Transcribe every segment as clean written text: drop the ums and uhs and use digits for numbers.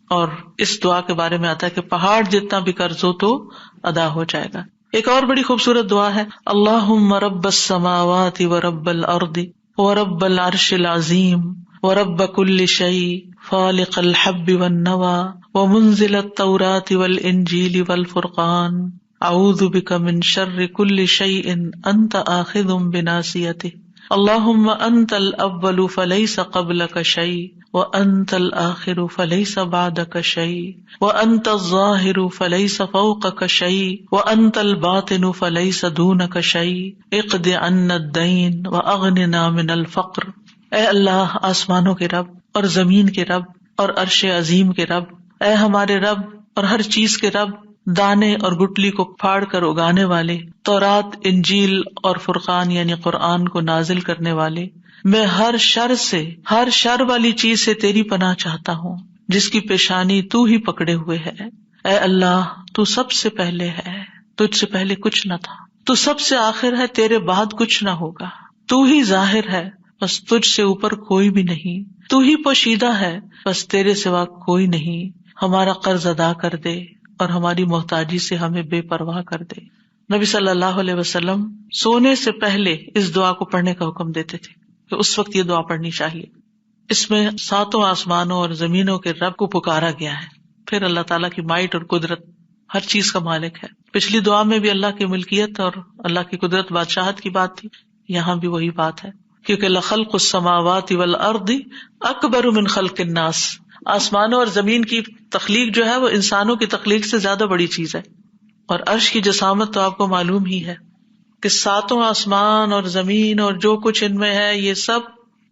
اور اس دعا کے بارے میں آتا ہے کہ پہاڑ جتنا بھی قرض ہو تو ادا ہو جائے گا. ایک اور بڑی خوبصورت دعا ہے، اللہم رب السماوات ورب الارض ورب العرش العظیم ورب کل شیء فالق الحب والنوى ومنزل التوراة والانجیل والفرقان اعوذ بک من شر کل شیء انت آخذ بناصیتہ اللہم انت الاول فلیس قبلک شیء وانت الآخر فلیس بعدک شیء وانت الظاہر فلیس فوقک شیء وانت الباطن فلیس دونک شیء اقض عنا الدین واغننا من الفقر. اے اللہ، آسمانوں کے رب اور زمین کے رب اور عرش عظیم کے رب، اے ہمارے رب اور ہر چیز کے رب، دانے اور گٹلی کو پھاڑ کر اگانے والے، تورات، انجیل اور فرقان یعنی قرآن کو نازل کرنے والے، میں ہر شر سے، ہر شر والی چیز سے تیری پناہ چاہتا ہوں جس کی پیشانی تو ہی پکڑے ہوئے ہے. اے اللہ، تو سب سے پہلے ہے، تجھ سے پہلے کچھ نہ تھا، تو سب سے آخر ہے، تیرے بعد کچھ نہ ہوگا، تو ہی ظاہر ہے، بس تجھ سے اوپر کوئی بھی نہیں، تو ہی پوشیدہ ہے، بس تیرے سوا کوئی نہیں. ہمارا قرض ادا کر دے اور ہماری محتاجی سے ہمیں بے پرواہ کر دے. نبی صلی اللہ علیہ وسلم سونے سے پہلے اس دعا کو پڑھنے کا حکم دیتے تھے کہ اس وقت یہ دعا پڑھنی چاہیے. اس میں ساتوں آسمانوں اور زمینوں کے رب کو پکارا گیا ہے. پھر اللہ تعالیٰ کی مائٹ اور قدرت، ہر چیز کا مالک ہے. پچھلی دعا میں بھی اللہ کی ملکیت اور اللہ کی قدرت، بادشاہت کی بات تھی، یہاں بھی وہی بات ہے، کیونکہ لخلق السماوات والارض اکبر من خلق الناس، آسمانوں اور زمین کی تخلیق جو ہے وہ انسانوں کی تخلیق سے زیادہ بڑی چیز ہے. اور عرش کی جسامت تو آپ کو معلوم ہی ہے کہ ساتوں آسمان اور زمین اور جو کچھ ان میں ہے یہ سب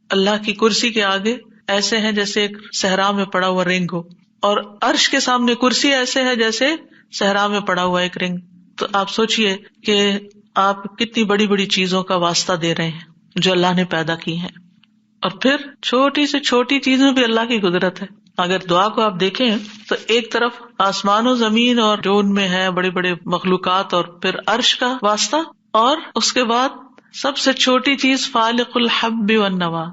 اللہ کی کرسی کے آگے ایسے ہیں جیسے ایک صحرا میں پڑا ہوا رنگ ہو، اور عرش کے سامنے کرسی ایسے ہے جیسے صحرا میں پڑا ہوا ایک رنگ. تو آپ سوچئے کہ آپ کتنی بڑی بڑی چیزوں کا واسطہ دے رہے ہیں جو اللہ نے پیدا کی ہیں. اور پھر چھوٹی سے چھوٹی چیزوں بھی اللہ کی قدرت ہے. اگر دعا کو آپ دیکھیں تو ایک طرف آسمان و زمین اور جو ان میں ہے بڑے بڑے مخلوقات، اور پھر عرش کا واسطہ، اور اس کے بعد سب سے چھوٹی چیز فالق الحب والنوى،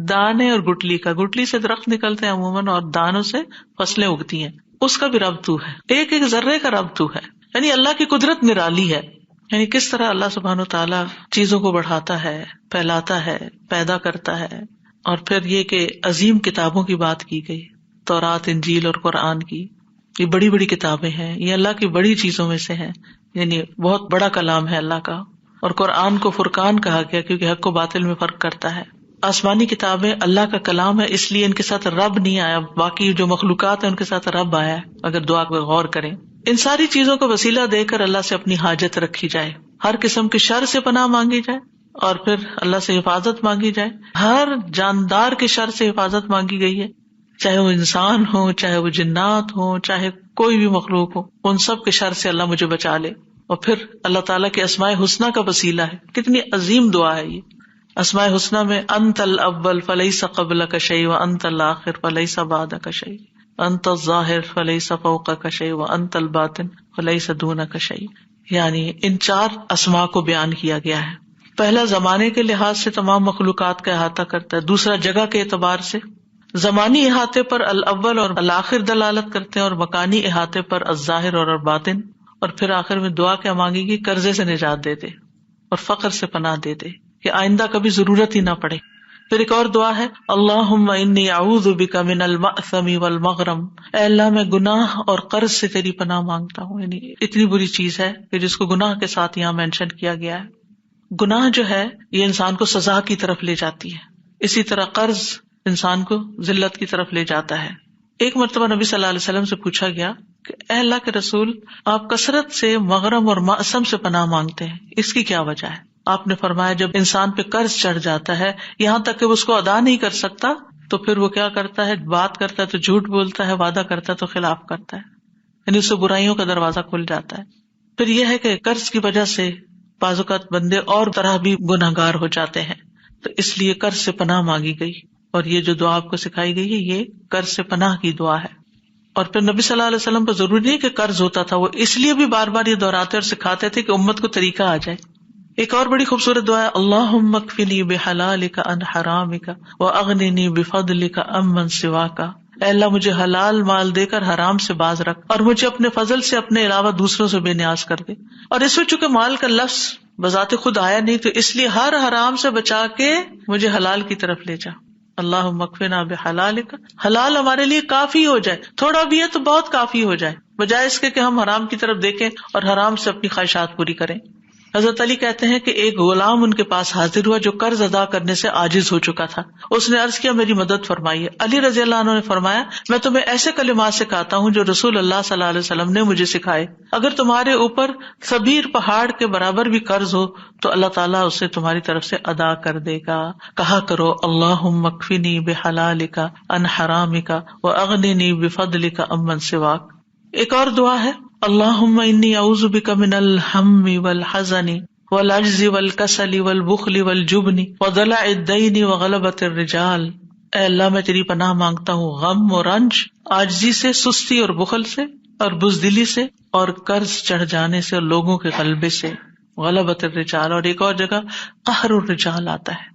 دانے اور گٹلی کا. گٹلی سے درخت نکلتے ہیں عموماً اور دانوں سے فصلیں اگتی ہیں، اس کا بھی رب تو ہے، ایک ایک ذرے کا رب تو ہے. یعنی اللہ کی قدرت نرالی ہے. یعنی کس طرح اللہ سبحانہ وتعالیٰ چیزوں کو بڑھاتا ہے، پھیلاتا ہے، پیدا کرتا ہے. اور پھر یہ کہ عظیم کتابوں کی بات کی گئی، تورات، انجیل اور قرآن کی، یہ بڑی بڑی کتابیں ہیں، یہ اللہ کی بڑی چیزوں میں سے ہیں، یعنی بہت بڑا کلام ہے اللہ کا. اور قرآن کو فرقان کہا گیا کیونکہ حق و باطل میں فرق کرتا ہے. آسمانی کتابیں اللہ کا کلام ہے، اس لیے ان کے ساتھ رب نہیں آیا، باقی جو مخلوقات ہیں ان کے ساتھ رب آیا ہے. اگر دعا کو غور کریں، ان ساری چیزوں کو وسیلہ دے کر اللہ سے اپنی حاجت رکھی جائے، ہر قسم کے شر سے پناہ مانگی جائے، اور پھر اللہ سے حفاظت مانگی جائے. ہر جاندار کے شر سے حفاظت مانگی گئی ہے، چاہے وہ انسان ہو، چاہے وہ جنات ہو، چاہے کوئی بھی مخلوق ہو، ان سب کے شر سے اللہ مجھے بچا لے. اور پھر اللہ تعالیٰ کے اسماء حسنیٰ کا وسیلہ ہے. کتنی عظیم دعا ہے یہ. اسماء حسنیٰ میں انت الاول فلیس قبلک شیء وانت الآخر فلیس بعدک شیء انت الظاہر فلیس فوقک شیء وانت الباطن فلیس دونک شیء. یعنی ان 4 اسماء کو بیان کیا گیا ہے. پہلا زمانے کے لحاظ سے تمام مخلوقات کا احاطہ کرتا ہے، دوسرا جگہ کے اعتبار سے زمانی احاطے پر الاول اور الآخر دلالت کرتے ہیں، اور مکانی احاطے پر الظاہر اور الباطن. اور پھر آخر میں دعا کیا مانگی گی؟ قرضے سے نجات دے دے اور فقر سے پناہ دے دے کہ آئندہ کبھی ضرورت ہی نہ پڑے. پھر ایک اور دعا ہے، اللہم انی اعوذ بک من المأثم والمغرم. اے اللہ، میں گناہ اور قرض سے تیری پناہ مانگتا ہوں. یعنی اتنی بری چیز ہے کہ جس کو گناہ کے ساتھ یہاں مینشن کیا گیا ہے. گناہ جو ہے یہ انسان کو سزا کی طرف لے جاتی ہے، اسی طرح قرض انسان کو ذلت کی طرف لے جاتا ہے. ایک مرتبہ نبی صلی اللہ علیہ وسلم سے پوچھا گیا کہ اے اللہ کے رسول، آپ کثرت سے مغرم اور مأثم سے پناہ مانگتے ہیں، اس کی کیا وجہ ہے؟ آپ نے فرمایا جب انسان پہ قرض چڑھ جاتا ہے یہاں تک کہ وہ اس کو ادا نہیں کر سکتا تو پھر وہ کیا کرتا ہے؟ بات کرتا ہے تو جھوٹ بولتا ہے، وعدہ کرتا ہے تو خلاف کرتا ہے، یعنی اس سے برائیوں کا دروازہ کھل جاتا ہے. پھر یہ ہے کہ قرض کی وجہ سے بعض اوقات بندے اور طرح بھی گناہ گار ہو جاتے ہیں، تو اس لیے قرض سے پناہ مانگی گئی. اور یہ جو دعا آپ کو سکھائی گئی ہے یہ قرض سے پناہ کی دعا ہے. اور پھر نبی صلی اللہ علیہ وسلم کو ضروری نہیں کہ قرض ہوتا تھا، وہ اس لیے بھی بار بار یہ دہراتے اور سکھاتے تھے کہ امت کو طریقہ آ جائے. ایک اور بڑی خوبصورت دعا ہے، اللہم اکفنی بحلالک عن حرامک واغننی بفضلک عمن سواک. اے اللہ مجھے حلال مال دے کر حرام سے باز رکھ، اور مجھے اپنے فضل سے اپنے علاوہ دوسروں سے بے نیاز کر دے. اور اس میں چونکہ مال کا لفظ بذات خود آیا نہیں، تو اس لیے ہر حرام سے بچا کے مجھے حلال کی طرف لے جا. اللہم اکفنا بحلالک، حلال ہمارے لیے کافی ہو جائے، تھوڑا بھی ہے تو بہت کافی ہو جائے، بجائے اس کے کہ ہم حرام کی طرف دیکھیں اور حرام سے اپنی خواہشات پوری کریں. حضرت علی کہتے ہیں کہ ایک غلام ان کے پاس حاضر ہوا جو قرض ادا کرنے سے عاجز ہو چکا تھا. اس نے عرض کیا میری مدد فرمائیے. علی رضی اللہ عنہ نے فرمایا میں تمہیں ایسے کلمات سکھاتا ہوں جو رسول اللہ صلی اللہ علیہ وسلم نے مجھے سکھائے. اگر تمہارے اوپر سبیر پہاڑ کے برابر بھی قرض ہو تو اللہ تعالیٰ اسے تمہاری طرف سے ادا کر دے گا. کہا کرو اللہم اکفنی بحلالک عن حرامک واغننی بفضلک عمن سواک. ایک اور دعا ہے اللہم انی اعوذ بک من الہم والحزن والعجز والکسل والبخل والجبن وضلع الدین وغلبۃ الرجال. اے اللہ میں تیری پناہ مانگتا ہوں غم اور رنج، عاجزی سے، سستی اور بخل سے، اور بزدلی سے، اور قرض چڑھ جانے سے، اور لوگوں کے غلبے سے، غلبۃ الرجال. اور ایک اور جگہ قہر الرجال آتا ہے.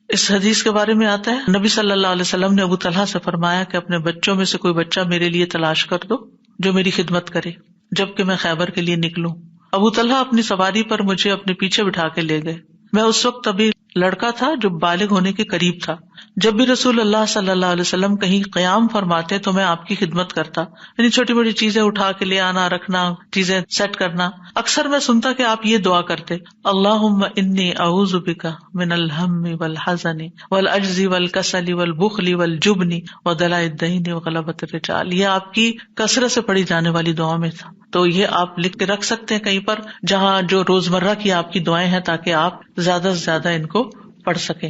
اس حدیث کے بارے میں آتا ہے نبی صلی اللہ علیہ وسلم نے ابو طلحہ سے فرمایا کہ اپنے بچوں میں سے کوئی بچہ میرے لیے تلاش کر دو جو میری خدمت کرے جبکہ میں خیبر کے لیے نکلوں. ابو طلحہ اپنی سواری پر مجھے اپنے پیچھے بٹھا کے لے گئے. میں اس وقت ابھی لڑکا تھا جو بالغ ہونے کے قریب تھا. جب بھی رسول اللہ صلی اللہ علیہ وسلم کہیں قیام فرماتے تو میں آپ کی خدمت کرتا، یعنی چھوٹی بڑی چیزیں اٹھا کے لے آنا، رکھنا، چیزیں سیٹ کرنا. اکثر میں سنتا کہ آپ یہ دعا کرتے اللہم انی اعوذ بک من الہم والحزن والعجز والکسل والبخل والجبن وضلع الدین وغلبۃ الرجال. یہ آپ کی کثرت سے پڑھی جانے والی دعا میں تھا. تو یہ آپ لکھ کے رکھ سکتے ہیں کہیں پر جہاں جو روزمرہ کی آپ کی دعائیں ہیں، تاکہ آپ زیادہ سے زیادہ ان کو پڑھ سکیں.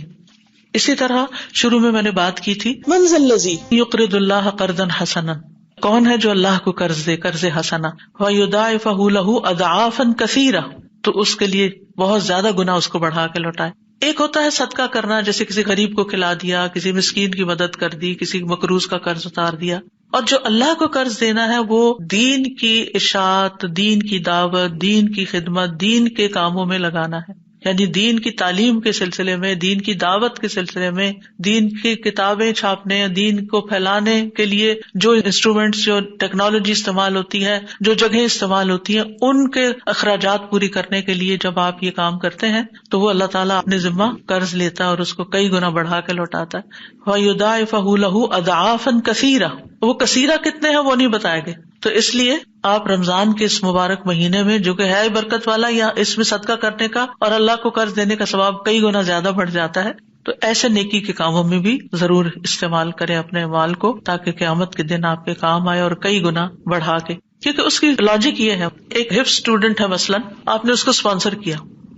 اسی طرح شروع میں نے بات کی تھی من ذا الذی یقرض اللہ قرضا حسنا، کون ہے جو اللہ کو قرض دے، قرض حسنا، ویضاعفہ لہ اضعافا کثیرہ، تو اس کے لیے بہت زیادہ گنا اس کو بڑھا کے لوٹائے. ایک ہوتا ہے صدقہ کرنا، جیسے کسی غریب کو کھلا دیا، کسی مسکین کی مدد کر دی، کسی مقروض کا قرض اتار دیا. اور جو اللہ کو قرض دینا ہے وہ دین کی اشاعت، دین کی دعوت، دین کی خدمت، دین کے کاموں میں لگانا ہے. یعنی دین کی تعلیم کے سلسلے میں، دین کی دعوت کے سلسلے میں، دین کی کتابیں چھاپنے، دین کو پھیلانے کے لیے جو انسٹرومینٹس، جو ٹیکنالوجی استعمال ہوتی ہے، جو جگہیں استعمال ہوتی ہیں، ان کے اخراجات پوری کرنے کے لیے جب آپ یہ کام کرتے ہیں تو وہ اللہ تعالیٰ اپنے ذمہ قرض لیتا ہے اور اس کو کئی گنا بڑھا کے لوٹاتا ہے. وَيُضَاعِفَهُ لَهُ أَضْعَافًا كَثِيرًا، وہ کثیرہ کتنے ہیں وہ نہیں بتائے گئے. تو اس لیے آپ رمضان کے اس مبارک مہینے میں جو کہ ہے برکت والا، یا اس میں صدقہ کرنے کا اور اللہ کو قرض دینے کا ثواب کئی گنا زیادہ بڑھ جاتا ہے، تو ایسے نیکی کے کاموں میں بھی ضرور استعمال کریں اپنے مال کو، تاکہ قیامت کے دن آپ کے کام آئے اور کئی گنا بڑھا کے. کیونکہ اس کی لاجک یہ ہے، ایک حفظ اسٹوڈنٹ ہے مثلاً، آپ نے اس کو اسپانسر کیا،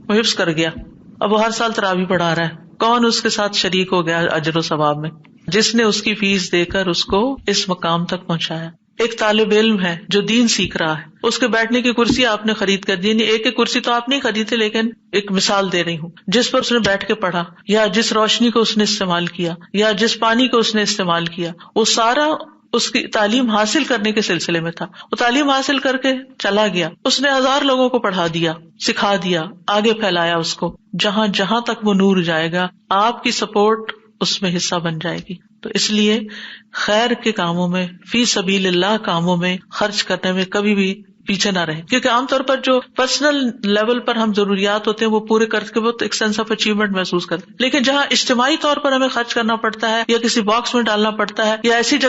وہ حفظ کر گیا، اب وہ ہر سال تراویح پڑھا رہا ہے. کون اس کے ساتھ شریک ہو گیا اجر و ثواب میں؟ جس نے اس کی فیس دے کر اس کو اس مقام تک پہنچایا. ایک طالب علم ہے جو دین سیکھ رہا ہے، اس کے بیٹھنے کی کرسی آپ نے خرید کر دی. ایک ایک کرسی تو آپ نہیں خریدی، لیکن ایک مثال دے رہی ہوں، جس پر اس نے بیٹھ کے پڑھا، یا جس روشنی کو اس نے استعمال کیا، یا جس پانی کو اس نے استعمال کیا، وہ سارا اس کی تعلیم حاصل کرنے کے سلسلے میں تھا. وہ تعلیم حاصل کر کے چلا گیا، اس نے 1000 لوگوں کو پڑھا دیا، سکھا دیا، آگے پھیلایا اس کو. جہاں جہاں تک وہ نور جائے گا آپ کی سپورٹ اس میں حصہ بن جائے گی. تو اس لیے خیر کے کاموں میں، فی سبیل اللہ کاموں میں خرچ کرنے میں کبھی بھی پیچھے نہ رہیں. کیونکہ عام طور پر جو پرسنل لیول پر ہم ضروریات ہوتے ہیں وہ پورے کر کے بہت ایک سینس آف اچیومنٹ محسوس کرتے ہیں، لیکن جہاں اجتماعی طور پر ہمیں خرچ کرنا پڑتا ہے، یا کسی باکس میں ڈالنا پڑتا ہے، یا ایسی جگہ